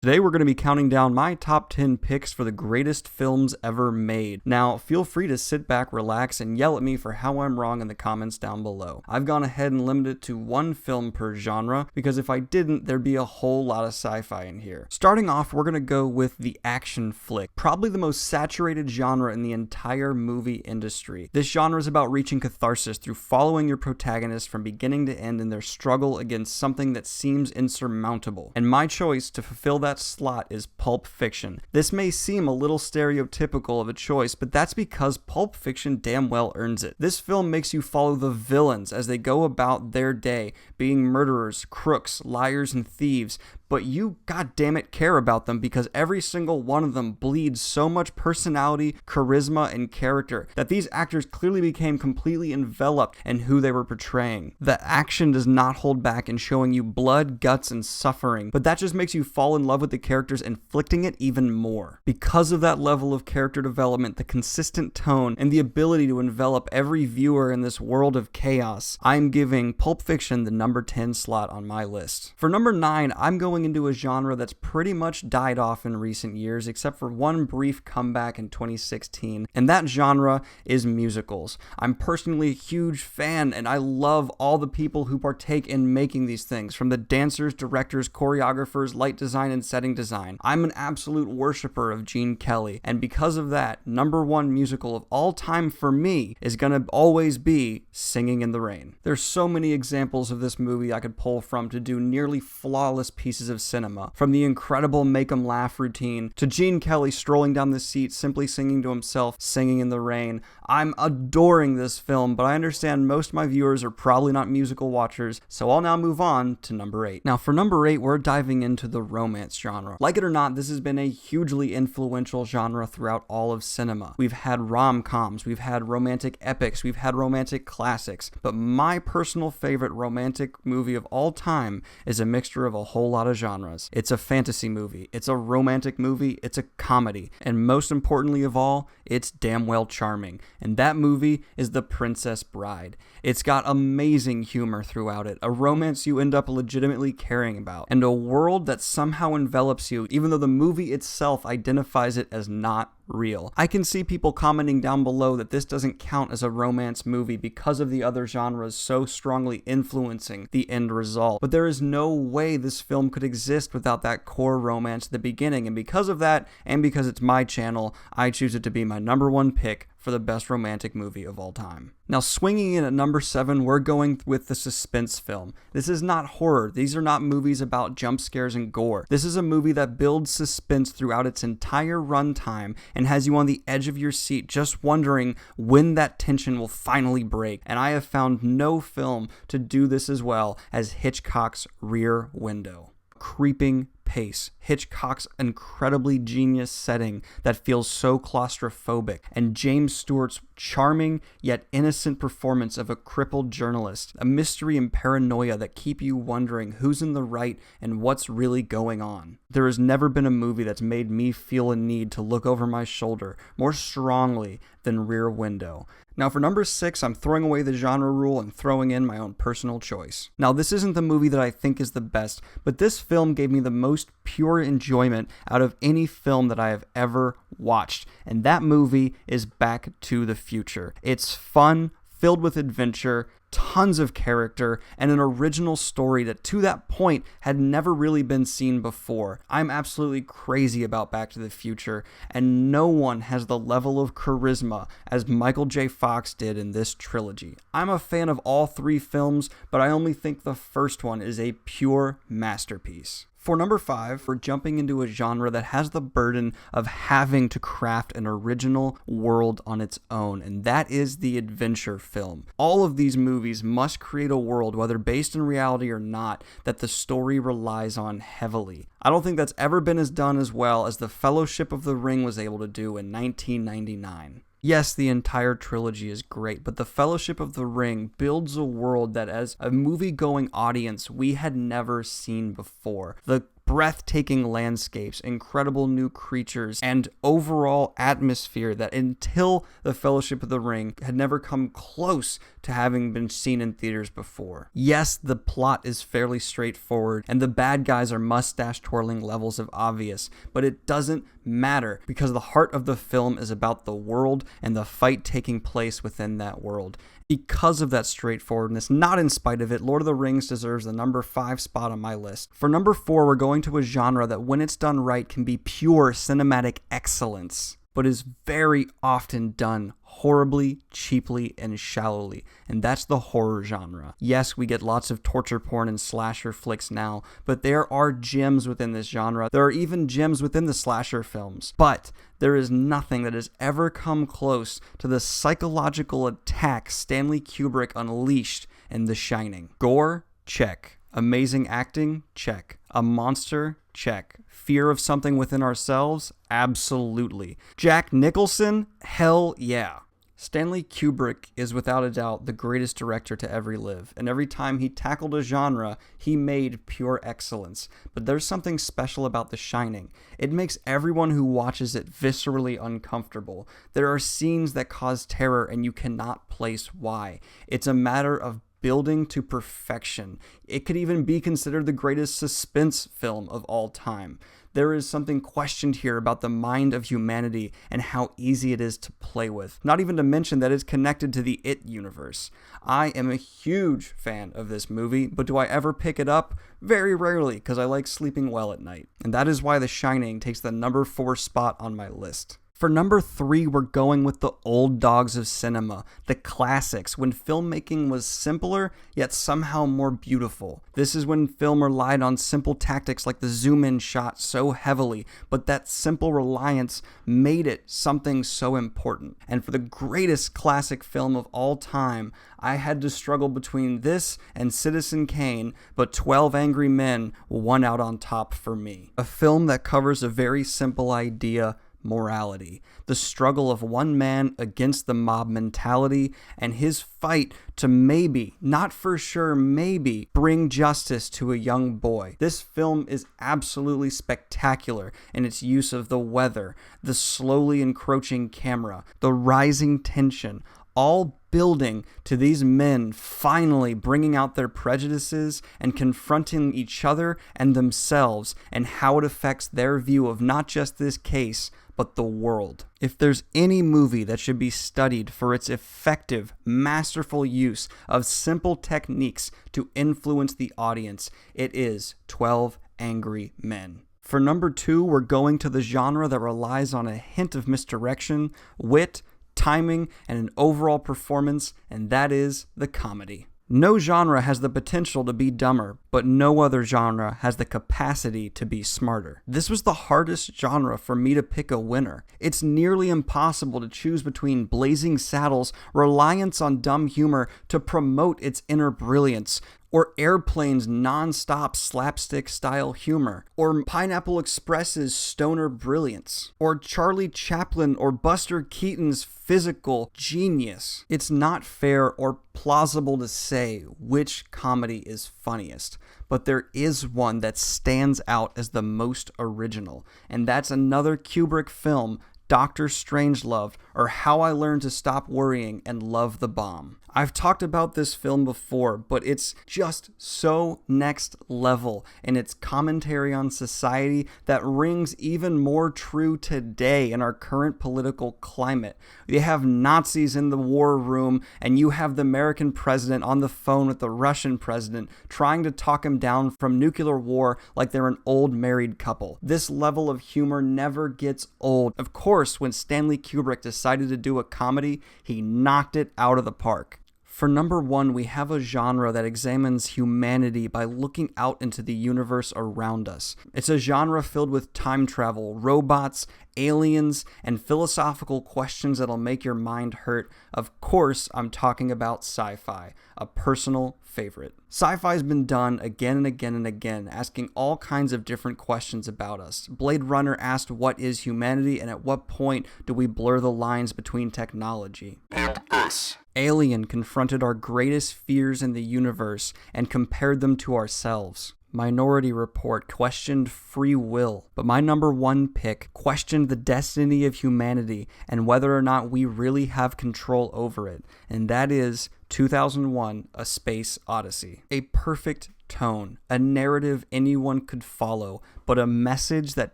Today we're going to be counting down my top 10 picks for the greatest films ever made. Now, feel free to sit back, relax, and yell at me for how I'm wrong in the comments down below. I've gone ahead and limited it to one film per genre, because if I didn't, there'd be a whole lot of sci-fi in here. Starting off, we're going to go with the action flick, probably the most saturated genre in the entire movie industry. This genre is about reaching catharsis through following your protagonist from beginning to end in their struggle against something that seems insurmountable. And my choice to fulfill that slot is Pulp Fiction. This may seem a little stereotypical of a choice, but that's because Pulp Fiction damn well earns it. This film makes you follow the villains as they go about their day, being murderers, crooks, liars, and thieves, but you goddammit care about them because every single one of them bleeds so much personality, charisma, and character that these actors clearly became completely enveloped in who they were portraying. The action does not hold back in showing you blood, guts, and suffering, but that just makes you fall in love with the characters, inflicting it even more. Because of that level of character development, the consistent tone, and the ability to envelop every viewer in this world of chaos, I'm giving Pulp Fiction the number 10 slot on my list. For number 9, I'm going into a genre that's pretty much died off in recent years, except for one brief comeback in 2016, and that genre is musicals. I'm personally a huge fan, and I love all the people who partake in making these things, from the dancers, directors, choreographers, light design, and setting design. I'm an absolute worshiper of Gene Kelly, and because of that, number one musical of all time for me is gonna always be Singing in the Rain. There's so many examples of this movie I could pull from to do nearly flawless pieces of cinema, from the incredible make 'em laugh routine to Gene Kelly strolling down the seat simply singing to himself, Singing in the Rain. I'm adoring this film, but I understand most of my viewers are probably not musical watchers, so I'll now move on to number 8. Now for number 8, we're diving into the romance genre. Like it or not, this has been a hugely influential genre throughout all of cinema. We've had rom-coms, we've had romantic epics, we've had romantic classics, but my personal favorite romantic movie of all time is a mixture of a whole lot of genres. It's a fantasy movie, it's a romantic movie, it's a comedy, and most importantly of all, it's damn well charming. And that movie is The Princess Bride. It's got amazing humor throughout it, a romance you end up legitimately caring about, and a world that somehow envelops you, even though the movie itself identifies it as not real. I can see people commenting down below that this doesn't count as a romance movie because of the other genres so strongly influencing the end result, but there is no way this film could exist without that core romance at the beginning, and because of that, and because it's my channel, I choose it to be my number one pick for the best romantic movie of all time. Now swinging in at number 7, we're going with the suspense film. This is not horror. These are not movies about jump scares and gore. This is a movie that builds suspense throughout its entire runtime and has you on the edge of your seat just wondering when that tension will finally break. And I have found no film to do this as well as Hitchcock's Rear Window. Creeping pace, Hitchcock's incredibly genius setting that feels so claustrophobic, and James Stewart's charming yet innocent performance of a crippled journalist, a mystery and paranoia that keep you wondering who's in the right and what's really going on. There has never been a movie that's made me feel a need to look over my shoulder more strongly than Rear Window. Now for number 6, I'm throwing away the genre rule and throwing in my own personal choice. Now this isn't the movie that I think is the best, but this film gave me the most pure enjoyment out of any film that I have ever watched, and that movie is Back to the Future. It's fun, filled with adventure, tons of character, and an original story that to that point had never really been seen before. I'm absolutely crazy about Back to the Future, and no one has the level of charisma as Michael J. Fox did in this trilogy. I'm a fan of all 3 films, but I only think the first one is a pure masterpiece. For number 5, we're jumping into a genre that has the burden of having to craft an original world on its own, and that is the adventure film. All of these movies must create a world, whether based in reality or not, that the story relies on heavily. I don't think that's ever been as done as well as The Fellowship of the Ring was able to do in 1999. Yes, the entire trilogy is great, but The Fellowship of the Ring builds a world that as a movie-going audience we had never seen before. The breathtaking landscapes, incredible new creatures, and overall atmosphere that until The Fellowship of the Ring had never come close to having been seen in theaters before. Yes, the plot is fairly straightforward, and the bad guys are mustache-twirling levels of obvious, but it doesn't matter because the heart of the film is about the world and the fight taking place within that world. Because of that straightforwardness, not in spite of it, Lord of the Rings deserves the number 5 spot on my list. For number 4, we're going to a genre that when it's done right can be pure cinematic excellence, but is very often done horribly, cheaply, and shallowly, and that's the horror genre. Yes, we get lots of torture porn and slasher flicks now, but there are gems within this genre. There are even gems within the slasher films, but there is nothing that has ever come close to the psychological attack Stanley Kubrick unleashed in The Shining. Gore? Check. Amazing acting? Check. A monster? Check. Fear of something within ourselves? Absolutely. Jack Nicholson? Hell yeah. Stanley Kubrick is without a doubt the greatest director to ever live, and every time he tackled a genre, he made pure excellence. But there's something special about The Shining. It makes everyone who watches it viscerally uncomfortable. There are scenes that cause terror, and you cannot place why. It's a matter of building to perfection. It could even be considered the greatest suspense film of all time. There is something questioned here about the mind of humanity and how easy it is to play with. Not even to mention that it's connected to the It universe. I am a huge fan of this movie, but do I ever pick it up? Very rarely, because I like sleeping well at night. And that is why The Shining takes the number 4 spot on my list. For number 3, we're going with the old dogs of cinema, the classics, when filmmaking was simpler, yet somehow more beautiful. This is when film relied on simple tactics like the zoom-in shot so heavily, but that simple reliance made it something so important. And for the greatest classic film of all time, I had to struggle between this and Citizen Kane, but 12 Angry Men won out on top for me. A film that covers a very simple idea: morality, the struggle of one man against the mob mentality, and his fight to maybe, not for sure, maybe, bring justice to a young boy. This film is absolutely spectacular in its use of the weather, the slowly encroaching camera, the rising tension, all building to these men finally bringing out their prejudices and confronting each other and themselves and how it affects their view of not just this case, but the world. If there's any movie that should be studied for its effective, masterful use of simple techniques to influence the audience, it is 12 Angry Men. For number 2, we're going to the genre that relies on a hint of misdirection, wit, timing, and an overall performance, and that is the comedy. No genre has the potential to be dumber, but no other genre has the capacity to be smarter. This was the hardest genre for me to pick a winner. It's nearly impossible to choose between Blazing Saddles' reliance on dumb humor to promote its inner brilliance, or Airplane's non-stop slapstick-style humor, or Pineapple Express's stoner brilliance, or Charlie Chaplin or Buster Keaton's physical genius. It's not fair or plausible to say which comedy is funniest, but there is one that stands out as the most original, and that's another Kubrick film, Dr. Strangelove, or How I Learned to Stop Worrying and Love the Bomb. I've talked about this film before, but it's just so next level in its commentary on society that rings even more true today in our current political climate. You have Nazis in the war room, and you have the American president on the phone with the Russian president trying to talk him down from nuclear war like they're an old married couple. This level of humor never gets old. Of course, when Stanley Kubrick decided to do a comedy, he knocked it out of the park. For number 1, we have a genre that examines humanity by looking out into the universe around us. It's a genre filled with time travel, robots, aliens, and philosophical questions that'll make your mind hurt. Of course, I'm talking about sci-fi, a personal favorite. Sci-fi has been done again and again and again, asking all kinds of different questions about us. Blade Runner asked, what is humanity, and at what point do we blur the lines between technology? And us. Alien confronted our greatest fears in the universe and compared them to ourselves. Minority Report questioned free will, but my number one pick questioned the destiny of humanity and whether or not we really have control over it, and that is 2001: A Space Odyssey. A perfect tone, a narrative anyone could follow, but a message that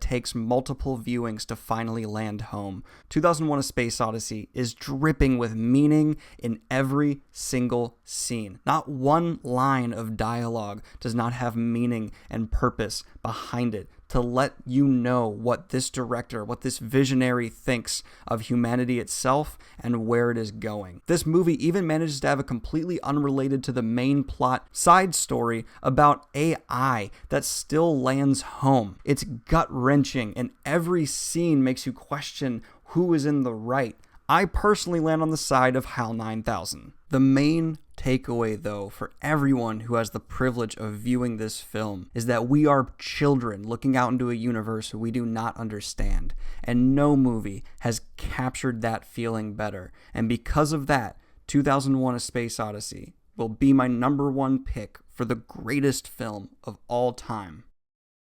takes multiple viewings to finally land home. 2001: A Space Odyssey is dripping with meaning in every single scene. Not one line of dialogue does not have meaning and purpose behind it to let you know what this director, what this visionary thinks of humanity itself and where it is going. This movie even manages to have a completely unrelated to the main plot side story about AI that still lands home. It's gut-wrenching, and every scene makes you question who is in the right. I personally land on the side of HAL 9000. The main takeaway, though, for everyone who has the privilege of viewing this film is that we are children looking out into a universe we do not understand, and no movie has captured that feeling better. And because of that, 2001: A Space Odyssey will be my number one pick for the greatest film of all time.